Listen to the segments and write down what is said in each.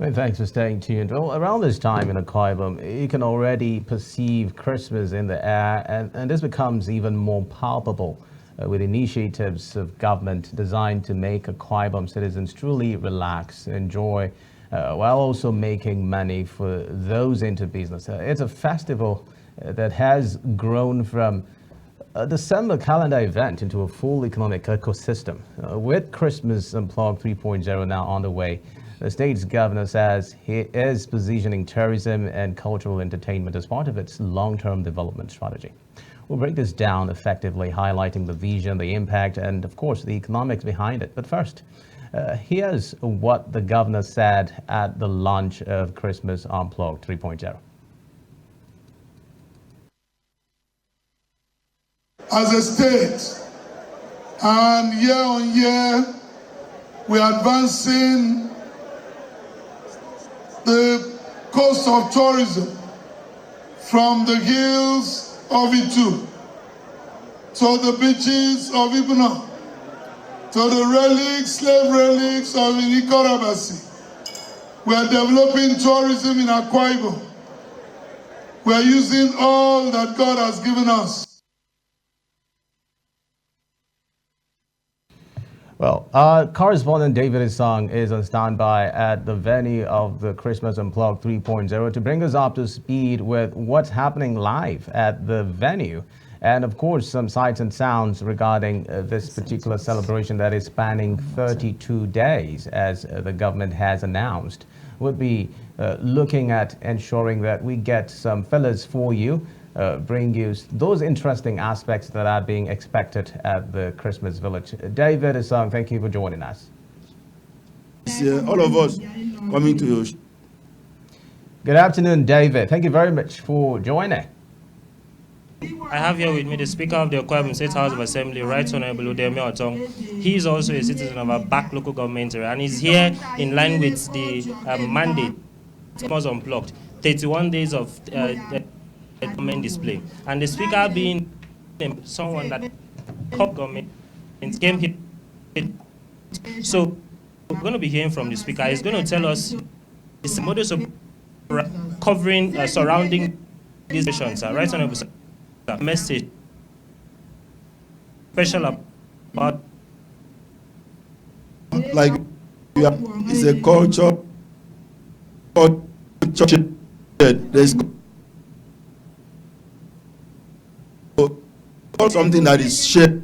Well, thanks for staying tuned. Well, around this time in Akwa Ibom, you can already perceive Christmas in the air, and this becomes even more palpable with initiatives of government designed to make Akwa Ibom citizens truly relax, enjoy, while also making money for those into business. It's a festival that has grown from a December calendar event into a full economic ecosystem. With Christmas Unplugged 3.0 now on the way, the state's governor says he is positioning tourism and cultural entertainment as part of its long-term development strategy. We'll break this down effectively, highlighting the vision, the impact, and of course, the economics behind it. But first, here's what the governor said at the launch of Christmas Unplugged 3.0. As a state, and year on year, we are advancing the coast of tourism from the hills of Itu to the beaches of Ibom, to the slave relics of Anieti. We are developing tourism in Akwa Ibom. We are using all that God has given us. Well, our correspondent David Isong is on standby at the venue of the Christmas Unplugged 3.0 to bring us up to speed with what's happening live at the venue. And of course, some sights and sounds regarding this particular celebration that is spanning 32 days, as the government has announced. We'll be looking at ensuring that we get some fillers for you, bring you those interesting aspects that are being expected at the Christmas Village. David Isong, thank you for joining us. All of us coming to you. Good afternoon, David. Thank you very much for joining. I have here with me the Speaker of the Akwa Ibom State House of Assembly, Right Honorable Udofia Otong. He is also a citizen of our back local government area, and he's here in line with the mandate, Christmas Unplugged, 31 days of government display. And the Speaker being someone that government came here. So we're going to be hearing from the Speaker. He's going to tell us the modus of covering surrounding these sessions. Right Honorable message special about like it's a culture there's something that is shared.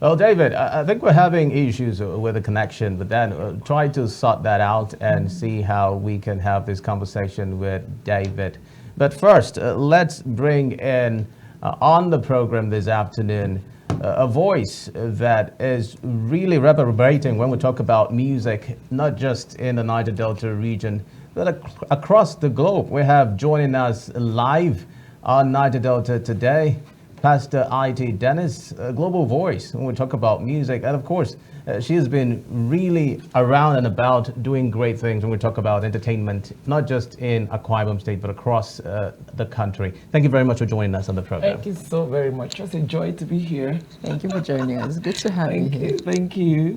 Well, David, I think we're having issues with the connection, but then try to sort that out and see how we can have this conversation with David. But first, let's bring in on the program this afternoon a voice that is really reverberating when we talk about music, not just in the Niger Delta region, but across the globe. We have joining us live on Niger Delta Today, Pastor Aity Dennis, a global voice when we talk about music. And of course, she has been really around and about doing great things when we talk about entertainment, not just in Akwa Ibom State, but across the country. Thank you very much for joining us on the program. Thank you so very much. It's a joy to be here. Thank you for joining us. Good to have you here. Thank you.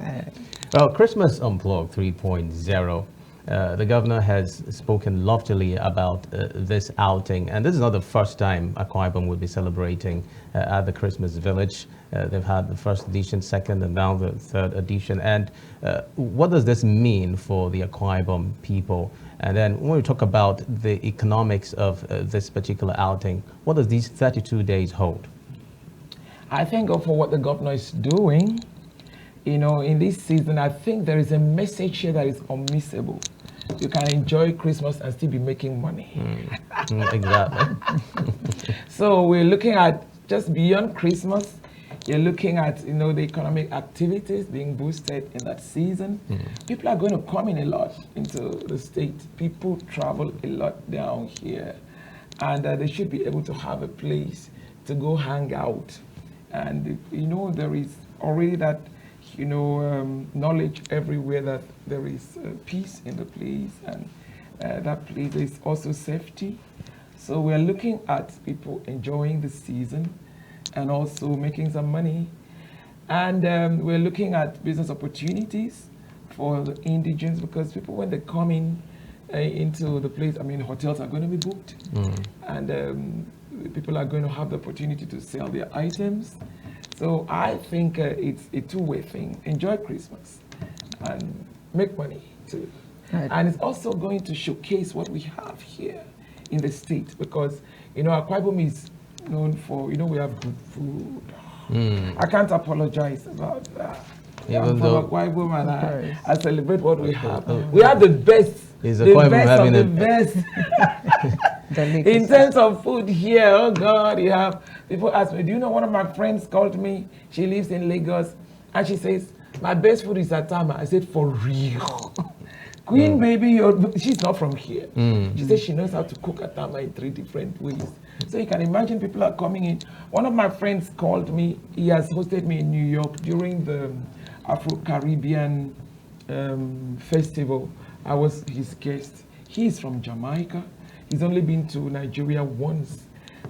Well, Christmas Unplugged 3.0. The governor has spoken loftily about this outing, and this is not the first time Akwa Ibom will be celebrating at the Christmas Village. They've had the first edition, second, and now the third edition. And what does this mean for the Akwa Ibom people? And then when we talk about the economics of this particular outing, what does these 32 days hold? I thank God for what the governor is doing. You know, in this season, I think there is a message here that is unmissable. You can enjoy Christmas and still be making money. Exactly. So we're looking at just beyond Christmas. You're looking at, you know, the economic activities being boosted in that season. People are going to come in a lot into the state. People travel a lot down here, and they should be able to have a place to go hang out. And, you know, there is already that, you know, knowledge everywhere that there is peace in the place, and that place is also safety. So we're looking at people enjoying the season, and also making some money. And we're looking at business opportunities for the indigents, because people, when they come in into the place, I mean, hotels are going to be booked, and people are going to have the opportunity to sell their items. So I think it's a two-way thing. Enjoy Christmas and make money too. Right. And it's also going to showcase what we have here in the state, because, you know, Akwa Ibom is known for, you know, we have good food. I can't apologize about that. I'm from Akwa Ibom, and I celebrate what we have. We have the best, the best of the best. In terms of food here, oh God, you have, people ask me, do you know, one of my friends called me, she lives in Lagos, and she says, my best food is atama. I said, for real? Queen baby, she's not from here. She says she knows how to cook atama in 3 different ways. So you can imagine people are coming in. One of my friends called me, he has hosted me in New York during the Afro-Caribbean festival. I was his guest. He's from Jamaica. He's only been to Nigeria once.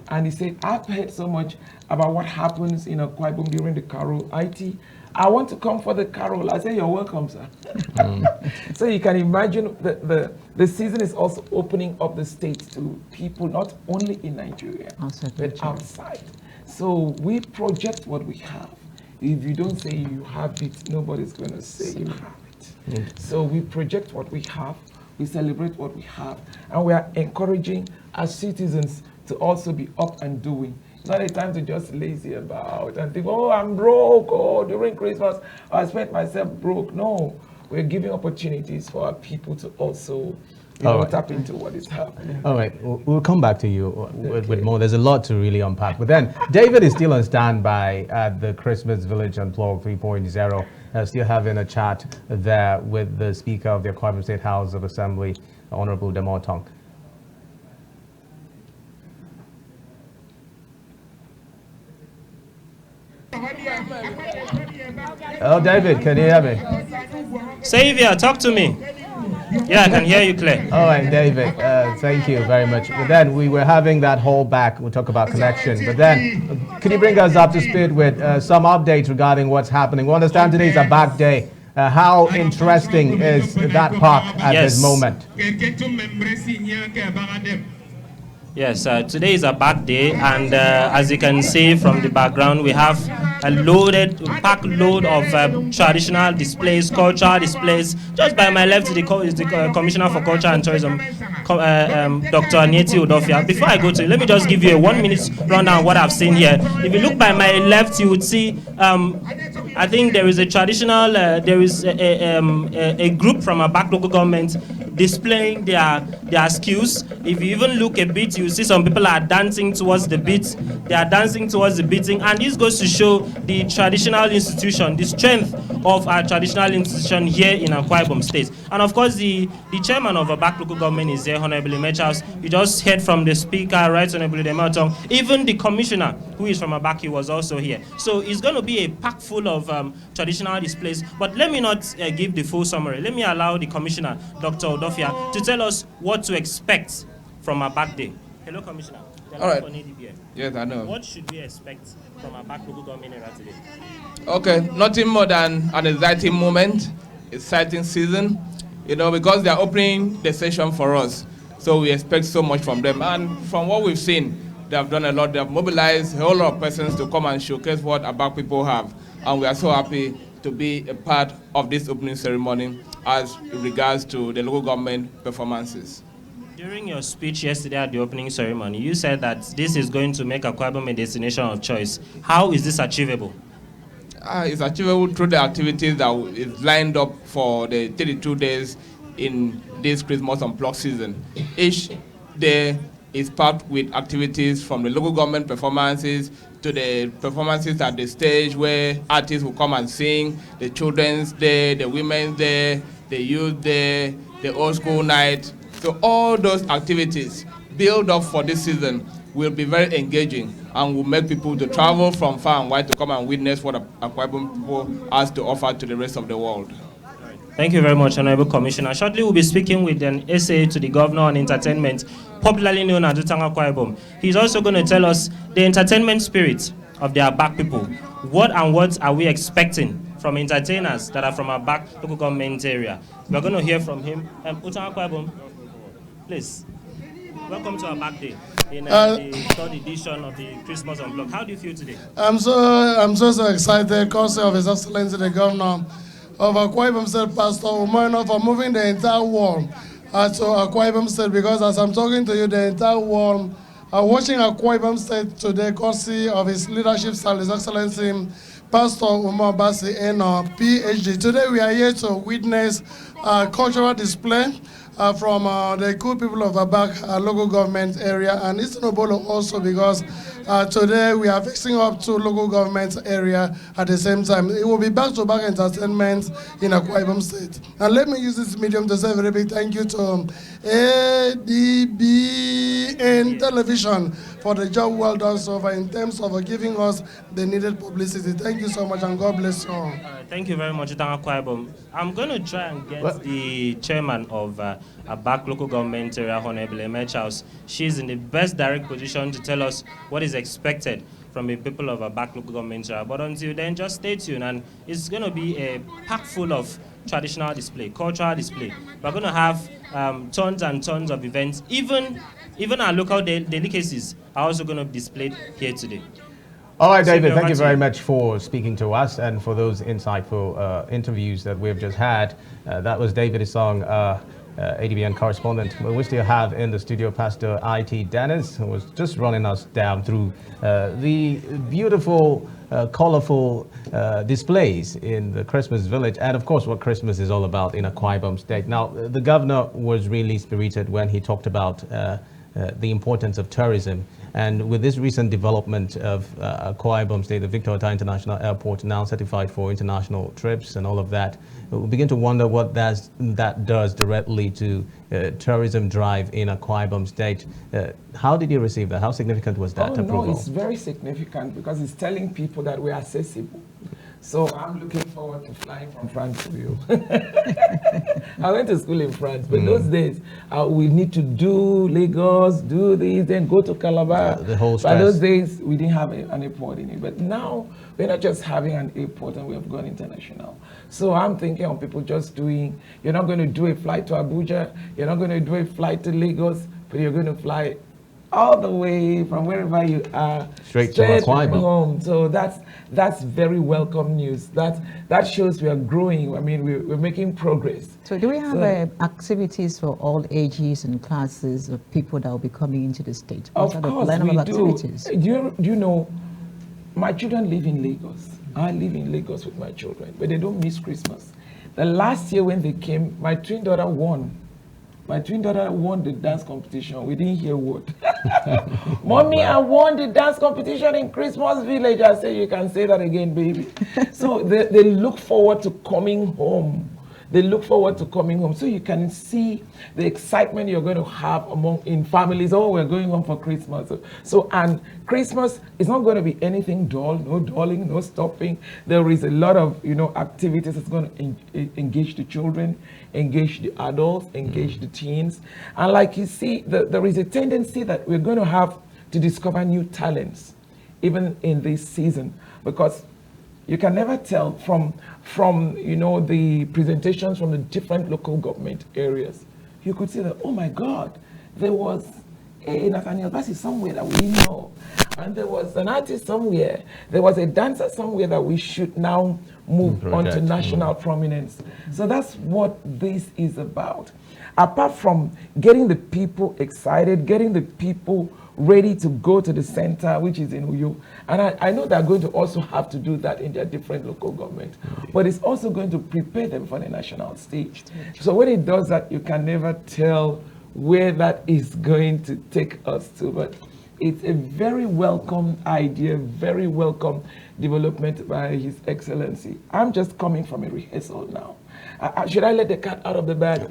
And he said, I've heard so much about what happens in Akwa Ibom during the carol. Aity, I want to come for the carol. I say, you're welcome, sir. So you can imagine the season is also opening up the state to people, not only in Nigeria, but outside. So we project what we have. If you don't say you have it, nobody's going to say you have it. So we project what we have, we celebrate what we have, and we are encouraging our citizens to also be up and doing. It's not a time to just lazy about and think, oh, I'm broke, oh, during Christmas, I spent myself broke. No, we're giving opportunities for our people to also tap into what is happening. All right, we'll come back to you with more. There's a lot to really unpack. But then, David is still on standby at the Christmas Village Unplugged 3.0, still having a chat there with the Speaker of the Akwa Ibom State House of Assembly, Honorable Demotong. Oh, David, can you hear me? Savior, talk to me. Yeah, I can hear you clear. All right, David, thank you very much. But then we were having that whole back, we'll talk about connection. But then, can you bring us up to speed with some updates regarding what's happening? We understand today is a back day. How interesting is that park at this moment? Yes, today is a back day, and as you can see from the background, we have a packed load of traditional displays, cultural displays. Just by my left is the Commissioner for Culture and Tourism, Dr. Anieti Udofia. Before I go to it, let me just give you a 1 minute rundown of what I've seen here. If you look by my left, you would see, I think there is a traditional, there is a group from a back local government displaying their skills. If you even look a bit, you see some people are dancing towards the beat. They are dancing towards the beating, and this goes to show the traditional institution, the strength of our traditional institution here in Akwa Ibom State. And of course, the chairman of a back local government is there, Honorable Mechaus. You just heard from the speaker, Right Honorable Demotong. Even the commissioner, who is from Abaki, was also here. So it's going to be a pack full of traditional displays. But let me not give the full summary. Let me allow the commissioner, Dr. Udofia, to tell us what to expect from a back day. Hello, Commissioner. All right. Yes, I know. What should we expect from our back local government area today? Okay, nothing more than an exciting moment, exciting season, you know, because they are opening the session for us. So we expect so much from them. And from what we've seen, they have done a lot. They have mobilized a whole lot of persons to come and showcase what Abak people have. And we are so happy to be a part of this opening ceremony as regards to the local government performances. During your speech yesterday at the opening ceremony, you said that this is going to make Akwa Ibom a destination of choice. How is this achievable? It's achievable through the activities that is lined up for the 32 days in this Christmas Unplugged season. Each day is packed with activities from the local government performances to the performances at the stage where artists will come and sing, the children's day, the women's day, the youth day, the old school night. So all those activities built up for this season will be very engaging and will make people to travel from far and wide to come and witness what Akwa Ibom people has to offer to the rest of the world. Thank you very much, Honorable Commissioner. Shortly, we'll be speaking with an essay to the Governor on Entertainment, popularly known as Akwa Ibom. He's also going to tell us the entertainment spirit of their back people. What are we expecting from entertainers that are from our back local government area? We're going to hear from him. Utan Akwa Ibom, please. Welcome to our back day in the third edition of the Christmas Unplugged. How do you feel today? I'm so excited because of His Excellency the Governor of Akwa Ibom State, Pastor Umanah, for moving the entire world to Akwa Ibom State, because as I'm talking to you, the entire world are watching Akwa Ibom State today, courtesy of His leadership style, His Excellency Pastor Umar Basi Eno, PhD. Today we are here to witness a cultural display from the cool people of Abak local government area, and Eastern Obolo also, because today we are fixing up 2 local government area at the same time. It will be back-to-back entertainment in Akwa Ibom State. And let me use this medium to say a very big thank you to ADBN Television for the job well done so far in terms of giving us the needed publicity. Thank you so much, and God bless you all. Thank you very much, Utan Akwa Ibom. I'm going to try and get the chairman of Abak local government area, Honorable Emma Charles. She's in the best direct position to tell us what is expected from the people of Abak local government area. But until then, just stay tuned, and it's going to be a pack full of traditional display, cultural display. We're going to have tons and tons of events. Even our local delicacies are also going to be displayed here today. All right, David, thank you very much for speaking to us and for those insightful interviews that we've just had. That was David Isong, ADBN correspondent. We still have in the studio Pastor Aity Dennis, who was just running us down through the beautiful, colorful displays in the Christmas Village, and of course what Christmas is all about in Akwa Ibom State. Now, the governor was really spirited when he talked about the importance of tourism. And with this recent development of Akwa Ibom State, the Victor Ota International Airport now certified for international trips and all of that, we begin to wonder what that does directly to tourism drive in Akwa Ibom State. How did you receive that? How significant was that approval? No, it's very significant because it's telling people that we're accessible. So I'm looking forward to flying from France to you. I went to school in France, but those days we need to do Lagos, do this, then go to Calabar. The whole stress. But those days we didn't have an airport in it. But now we're not just having an airport, and we have gone international. So I'm thinking of people just doing, you're not going to do a flight to Abuja, you're not going to do a flight to Lagos, but you're going to fly all the way from wherever you are straight to Akwa Ibom. Home. So that's very welcome news. That shows we are growing. I mean, we're making progress. So do we have activities for all ages and classes of people that will be coming into the state? Of course we do. Activities? Do you know, my children live in Lagos. I live in Lagos with my children, but they don't miss Christmas. The last year when they came, my twin daughter won. My twin daughter won the dance competition. We didn't hear what. Mommy, I won the dance competition in Christmas Village. I said, you can say that again, baby. So they look forward to coming home. They look forward to coming home. So you can see the excitement you're going to have in families. Oh, we're going home for Christmas. So, and Christmas is not going to be anything dull, no dulling, no stopping. There is a lot of, activities that's going to engage the children, engage the adults, engage the teens. And like you see, there is a tendency that we're going to have to discover new talents, even in this season, because you can never tell from the presentations from the different local government areas. You could see that, oh my God, there was a Nathaniel Bassi somewhere that we know, and there was an artist somewhere, there was a dancer somewhere that we should now move on to national prominence. So that's what this is about. Apart from getting the people excited, getting the people ready to go to the center, which is in Uyo. And I know they're going to also have to do that in their different local government. But it's also going to prepare them for the national stage. So when it does that, you can never tell where that is going to take us to. But it's a very welcome idea, very welcome development by His Excellency. I'm just coming from a rehearsal now. Should I let the cat out of the bag?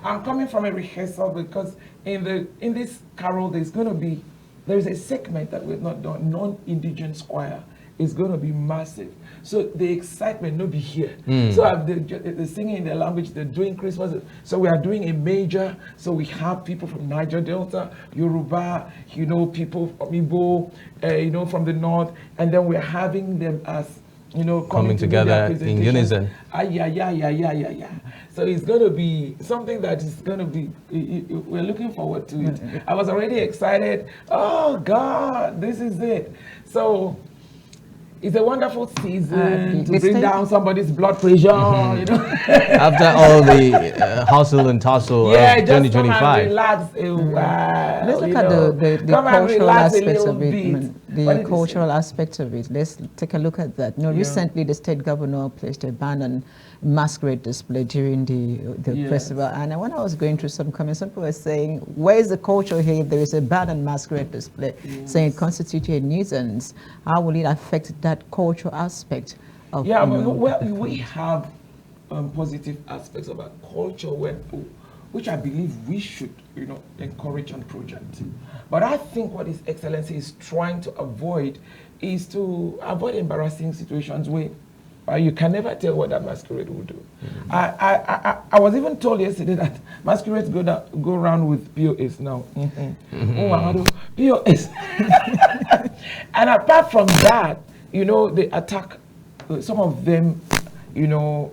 I'm coming from a rehearsal because in this carol there is a segment that we've not done, non-indigenous choir is going to be massive. So the excitement will be here. So they're singing in their language, they're doing Christmas. So we are doing a major, so we have people from Niger Delta, Yoruba, people from Igbo, from the north, and then we're having them as, coming together in unison. So it's going to be something that is going to be, we're looking forward to it. I was already excited. Oh God, this is it. So it's a wonderful season to bring down somebody's blood pressure, After all the hustle and tussle of 2025. Relax Let's look at the cultural aspects of it. The cultural aspect of it. Let's take a look at that. Recently the state governor placed a ban on masquerade display during the festival. And when I was going through some comments, some people were saying, where is the culture here if there is a ban on masquerade display? Saying it constitutes a nuisance. How will it affect that cultural aspect of we have positive aspects of our culture which I believe we should encourage and project. But I think what His Excellency is trying to avoid is to avoid embarrassing situations where you can never tell what that masquerade will do. I was even told yesterday that masquerades go around with POS now. POS. And apart from that, they attack, some of them,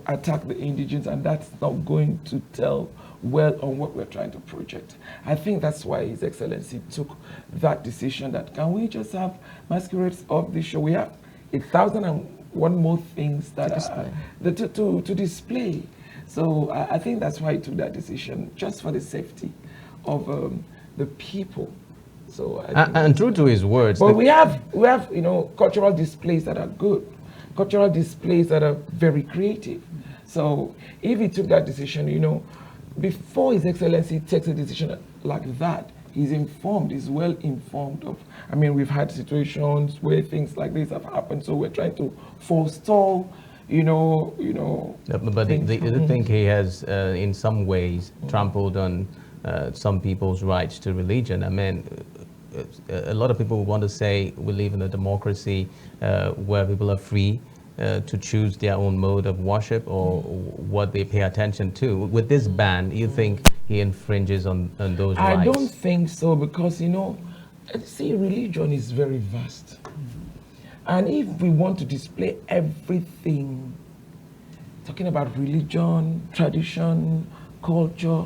attack the indigenous, and that's not going to tell well on what we're trying to project. I think that's why His Excellency took that decision that can we just have masquerades of the show? We have 1,001 more things that to display. So I think that's why he took that decision, just for the safety of the people. So and true to his words. But we have cultural displays that are good, cultural displays that are very creative. So if he took that decision, before His Excellency takes a decision like that, he's informed, he's well informed of. I mean, we've had situations where things like this have happened, so we're trying to forestall, But do you think he has, in some ways, trampled on some people's rights to religion? I mean, a lot of people want to say we live in a democracy where people are free to choose their own mode of worship or what they pay attention to. With this ban, you think he infringes on those rights? I don't think so, because, religion is very vast. And if we want to display everything, talking about religion, tradition, culture,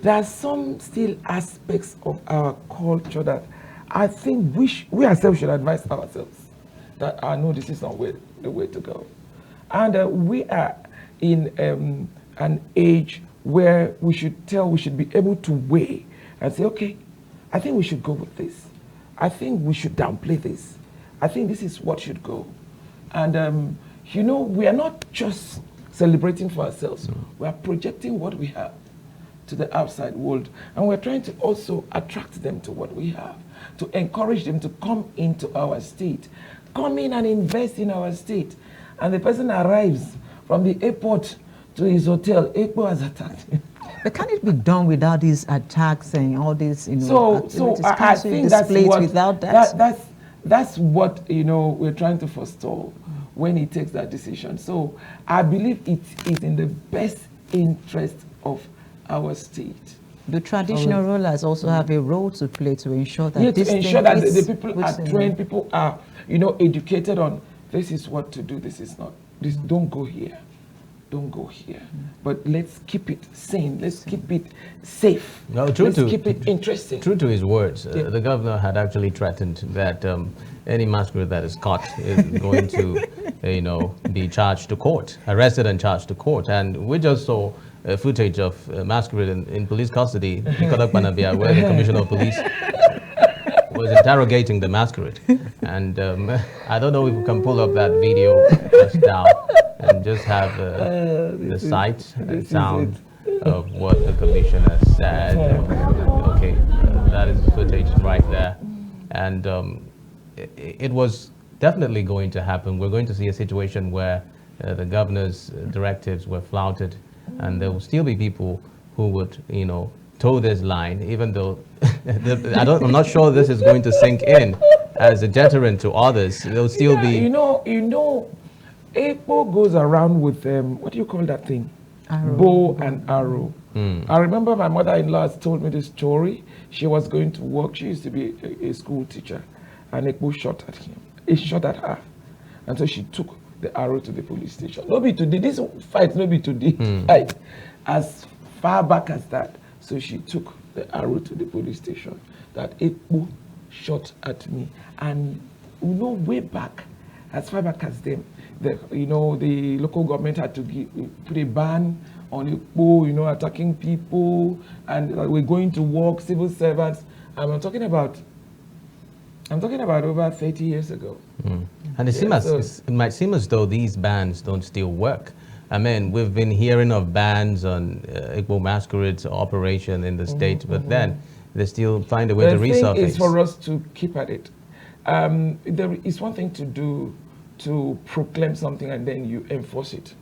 there are some still aspects of our culture that I think we ourselves should advise ourselves that no, this is not the way to go. And we are in an age where we should be able to weigh and say, okay, I think we should go with this. I think we should downplay this. I think this is what should go. And, we are not just celebrating for ourselves. We are projecting what we have to the outside world. And we're trying to also attract them to what we have, to encourage them to come into our state, come in and invest in our state. And the person arrives from the airport to his hotel, Ekpo has attacked him. But can it be done without these attacks and all these, So I think that's what, without that? That's what, we're trying to forestall when he takes that decision. So I believe it is in the best interest of our state. Do traditional rulers also have a role to play to ensure that to ensure that the people are trained, people are, educated on this is what to do, this is not, this don't go here. Don't go here. But let's keep it sane. Let's keep it safe. No, let's keep it interesting. True to his words, the governor had actually threatened that any masquerade that is caught is going to, be charged to court, arrested and charged to court. And we just saw footage of masquerade in police custody, where the commissioner of police was interrogating the masquerade. And I don't know if we can pull up that video just now and just have the sight and sound of what the commissioner said. Okay, that is the footage right there. And it was definitely going to happen. We're going to see a situation where the governor's directives were flouted, and there will still be people who would, toe this line, even though I'm not sure this is going to sink in as a deterrent to others, there'll still be... You know, Ekpo goes around with, what do you call that thing? Arrow. Bow and arrow. I remember my mother-in-law told me this story. She was going to work. She used to be a school teacher. And Ekpo shot at him. He shot at her. And so she took the arrow to the police station. No be today. This fight, no be today. Fight. As far back as that. So she took the arrow to the police station. That Ekpo shot at me. And you know, way back, as far back as them, the local government had to put a ban on Ekpo, attacking people, and we're going to work, civil servants. I'm talking about over 30 years ago. And it might seem as though these bans don't still work. I mean, we've been hearing of bans on Ekpo masquerades operation in the state, but then they still find a way to resurface. The thing is for us to keep at it. There is one thing to do, to proclaim something and then you enforce it.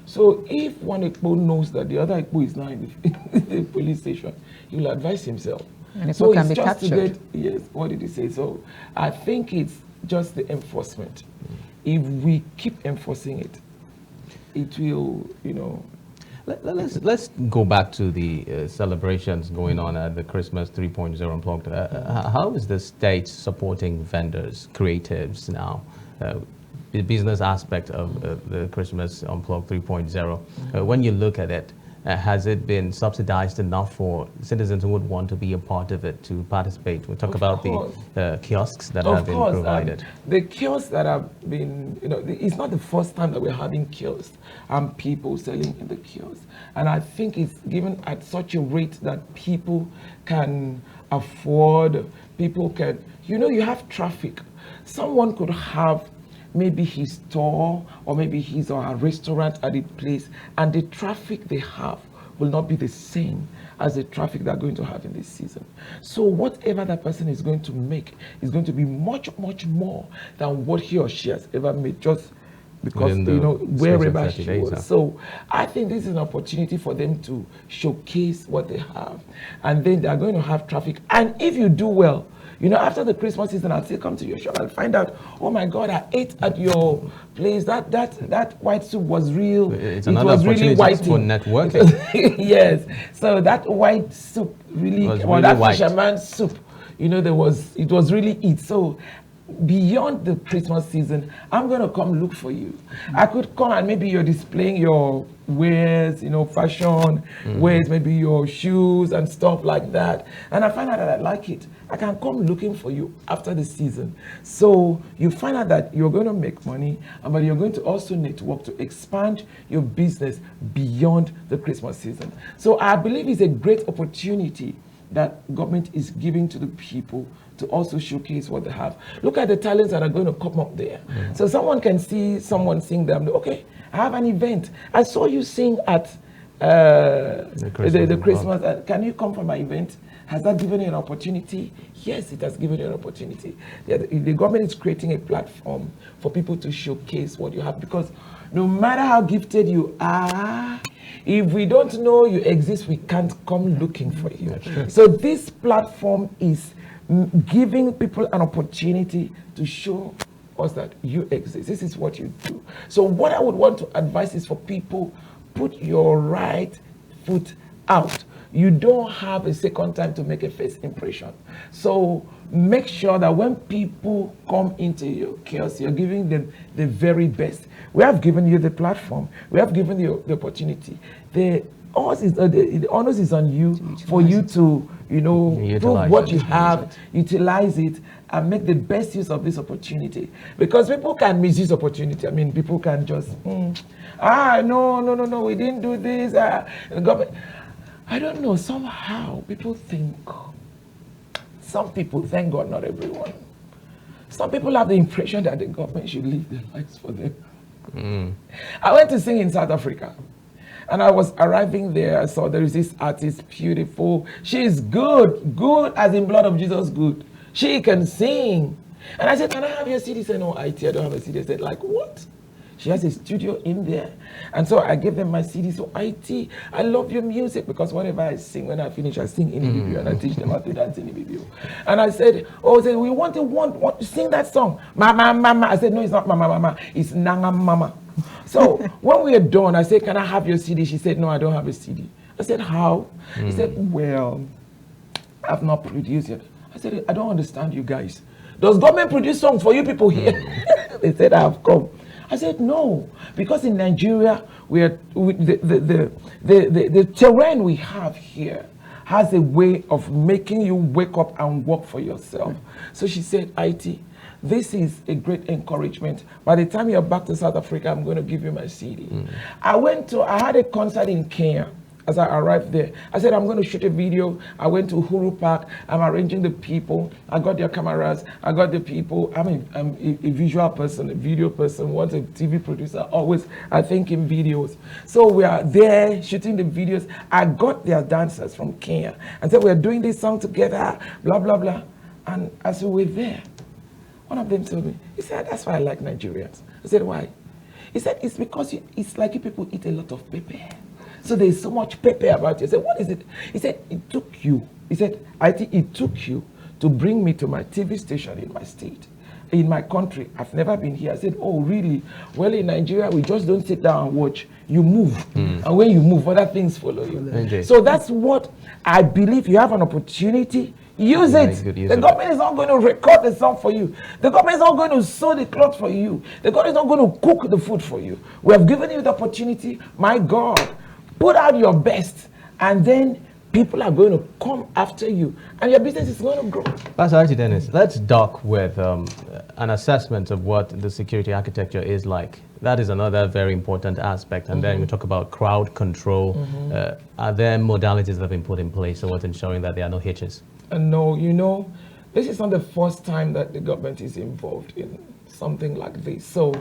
So if one Ekpo knows that the other Ekpo is now in the police station, he will advise himself. And so can it's be just captured. Yes, what did he say? So I think it's just the enforcement. If we keep enforcing it, it will, Let's go back to the celebrations going on at the Christmas 3.0 Unplugged. How is the state supporting vendors, creatives now? The business aspect of the Christmas Unplugged 3.0. When you look at it, has it been subsidized enough for citizens who would want to be a part of it to participate? We'll talk about the kiosks that have been provided. The kiosks that have been, it's not the first time that we're having kiosks and people selling in the kiosks. And I think it's given at such a rate that people can afford, people can, you have traffic. Someone could have maybe his store or maybe his or her restaurant at a place, and the traffic they have will not be the same as the traffic they're going to have in this season. So whatever that person is going to make is going to be much, much more than what he or she has ever made, just because, wherever she was. So I think this is an opportunity for them to showcase what they have. And then they're going to have traffic. And if you do well, after the Christmas season, I'll still come to your shop and find out, oh my God, I ate at your place. That white soup was real. It was really white for networking. Yes. So that white soup really, that fisherman soup, it was really it. So beyond the Christmas season, I'm going to come look for you. I could come and maybe you're displaying your wares, fashion wares, maybe your shoes and stuff like that. And I find out that I like it. I can come looking for you after the season. So you find out that you're going to make money, but you're going to also network to expand your business beyond the Christmas season. So I believe it's a great opportunity that government is giving to the people to also showcase what they have. Look at the talents that are going to come up there. So someone can see someone sing them. Okay, I have an event. I saw you sing at the Christmas. Can you come for my event? Has that given you an opportunity? Yes, it has given you an opportunity. The government is creating a platform for people to showcase what you have, because no matter how gifted you are, if we don't know you exist, we can't come looking for you. So this platform is giving people an opportunity to show us that you exist. This is what you do. So what I would want to advise is for people, put your right foot out. You don't have a second time to make a first impression. So make sure that when people come into your kiosk, you're giving them the very best. We have given you the platform. We have given you the opportunity. The onus is on you for you to, prove what you have, utilize it, and make the best use of this opportunity. Because people can misuse opportunity. I mean, people can just, no, we didn't do this. The government. I don't know, somehow people think, some people, thank God, not everyone. Some people have the impression that the government should live their lives for them. I went to sing in South Africa, and I was arriving there. I saw there is this artist, beautiful. She's good as in blood of Jesus, good. She can sing. And I said, can I have your CD? She said, no, Aity, I don't have a CD. I said, like, what? She has a studio in there. And so I gave them my CD. So Aity, I love your music, because whatever I sing, when I finish, I sing in Ibibio, and I teach them how to dance in Ibibio. And I said, we want to sing that song. Mama, mama. I said, no, it's not mama, mama. It's Nanga mama. So when we are done, I said, can I have your CD? She said, no, I don't have a CD. I said, how? He said, well, I've not produced it. I said, I don't understand you guys. Does government produce songs for you people here? They said, I have come. I said, no, because in Nigeria, the terrain we have here has a way of making you wake up and work for yourself. So she said, Aity, this is a great encouragement. By the time you're back to South Africa, I'm going to give you my CD. I had a concert in Kenya. As I arrived there, I said, I'm going to shoot a video. I went to Uhuru Park. I'm arranging the people. I got their cameras. I got the people. I'm a visual person, a video person, once a TV producer, always I think in videos. So we are there shooting the videos. I got their dancers from Kenya and said, we're doing this song together, blah, blah, blah. And as we were there, one of them told me, he said, that's why I like Nigerians. I said, why? He said, it's because it's like you people eat a lot of pepper. So there's so much pepper about you. I said, what is it? He said, it took you. He said, I think it took you to bring me to my TV station in my state, in my country. I've never been here. I said, oh, really? Well, in Nigeria, we just don't sit down and watch. You move. And when you move, other things follow you. Okay. So that's what I believe. You have an opportunity. Use it. The government is not going to record the song for you. The government is not going to sew the clothes for you. The government is not going to cook the food for you. We have given you the opportunity. My God. Put out your best, and then people are going to come after you, and your business is going to grow. Pastor Aity Dennis, let's dock with an assessment of what the security architecture is like. That is another very important aspect. And then we talk about crowd control. Are there modalities that have been put in place towards ensuring that there are no hitches? No, you know, this is not the first time that the government is involved in something like this. So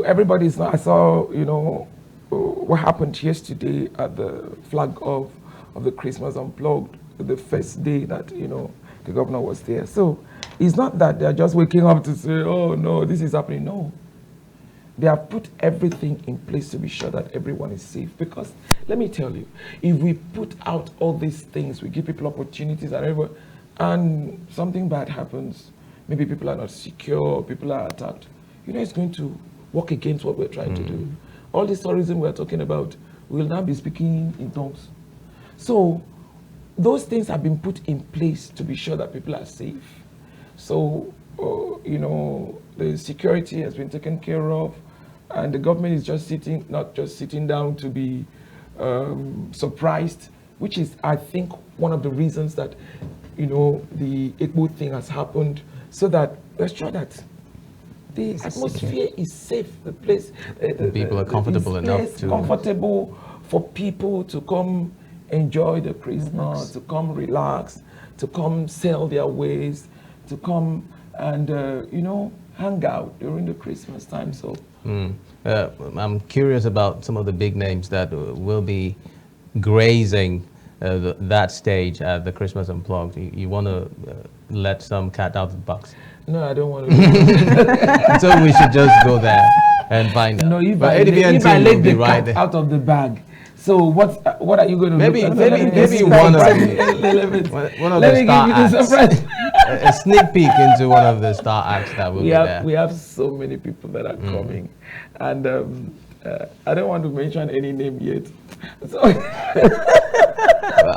everybody's not, I saw, you know, what happened yesterday at the flag of the Christmas Unplugged, the first day that, you know, the governor was there. So it's not that they're just waking up to say, oh no, this is happening. No, they have put everything in place to be sure that everyone is safe. Because let me tell you, if we put out all these things, we give people opportunities and something bad happens, maybe people are not secure, people are attacked, you know, it's going to work against what we're trying to do. All this tourism we're talking about, we'll now be speaking in tongues. So those things have been put in place to be sure that people are safe. So, you know, the security has been taken care of, and the government is just not just sitting down to be surprised, which is, I think, one of the reasons that, you know, the Igbo thing has happened, so that we're sure that the atmosphere is safe. The place, people are comfortable enough to comfortable for people to come enjoy the Christmas, to come relax, to come sell their wares, to come and you know, hang out during the Christmas time. So I'm curious about some of the big names that will be grazing that stage at the Christmas Unplugged. You want to let some cat out of the box? No, I don't want to. So we should just go there and find out. No, if I let the cat out of the bag, so what are you going to maybe do? Maybe one of the star acts. A sneak peek into one of the star acts that will be there. We have so many people that are coming, and I don't want to mention any name yet. So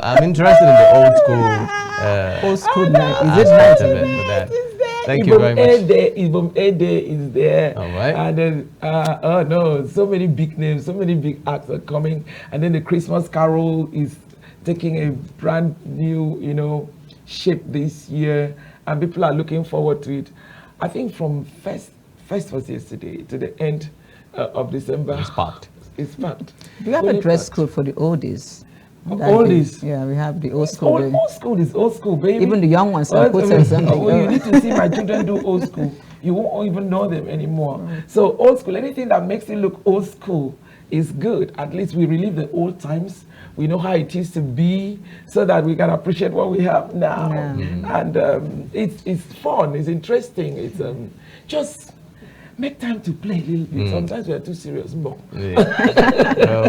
I'm interested in the old school night. Is it night? Thank you very much. Ibom is there. All right. And then, oh no, so many big names, so many big acts are coming. And then the Christmas Carol is taking a brand new, you know, shape this year. And people are looking forward to it. I think from first was yesterday to the end of December. It's packed. It's packed. Do you have a dress code for the oldies? Oldies. Yeah, we have the old school. Old school is old school, baby. Even the young ones are put something. You need to see my children do old school. You won't even know them anymore. So old school, anything that makes it look old school is good. At least we relive the old times. We know how it used to be, so that we can appreciate what we have now. Yeah. And it's fun. It's interesting. It's just make time to play a little bit. Sometimes we are too serious. Well,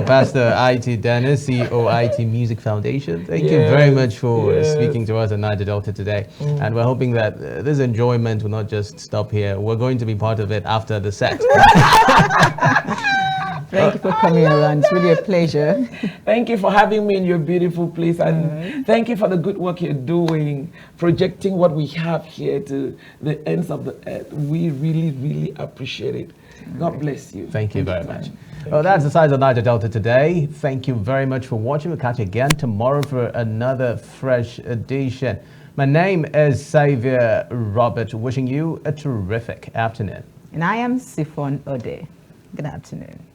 Pastor Aity Dennis, CEO IT Music Foundation, thank you very much for speaking to us at Niger Delta today. And we're hoping that this enjoyment will not just stop here. We're going to be part of it after the set. Thank you for coming around. It's really a pleasure. Thank you for having me in your beautiful place. And thank you for the good work you're doing, projecting what we have here to the ends of the earth. We really, really appreciate it. God bless you. Thank you very much. Well, that's the size of Niger Delta today. Thank you very much for watching. We'll catch you again tomorrow for another fresh edition. My name is Xavier Robert, wishing you a terrific afternoon. And I am Siphon Ode. Good afternoon.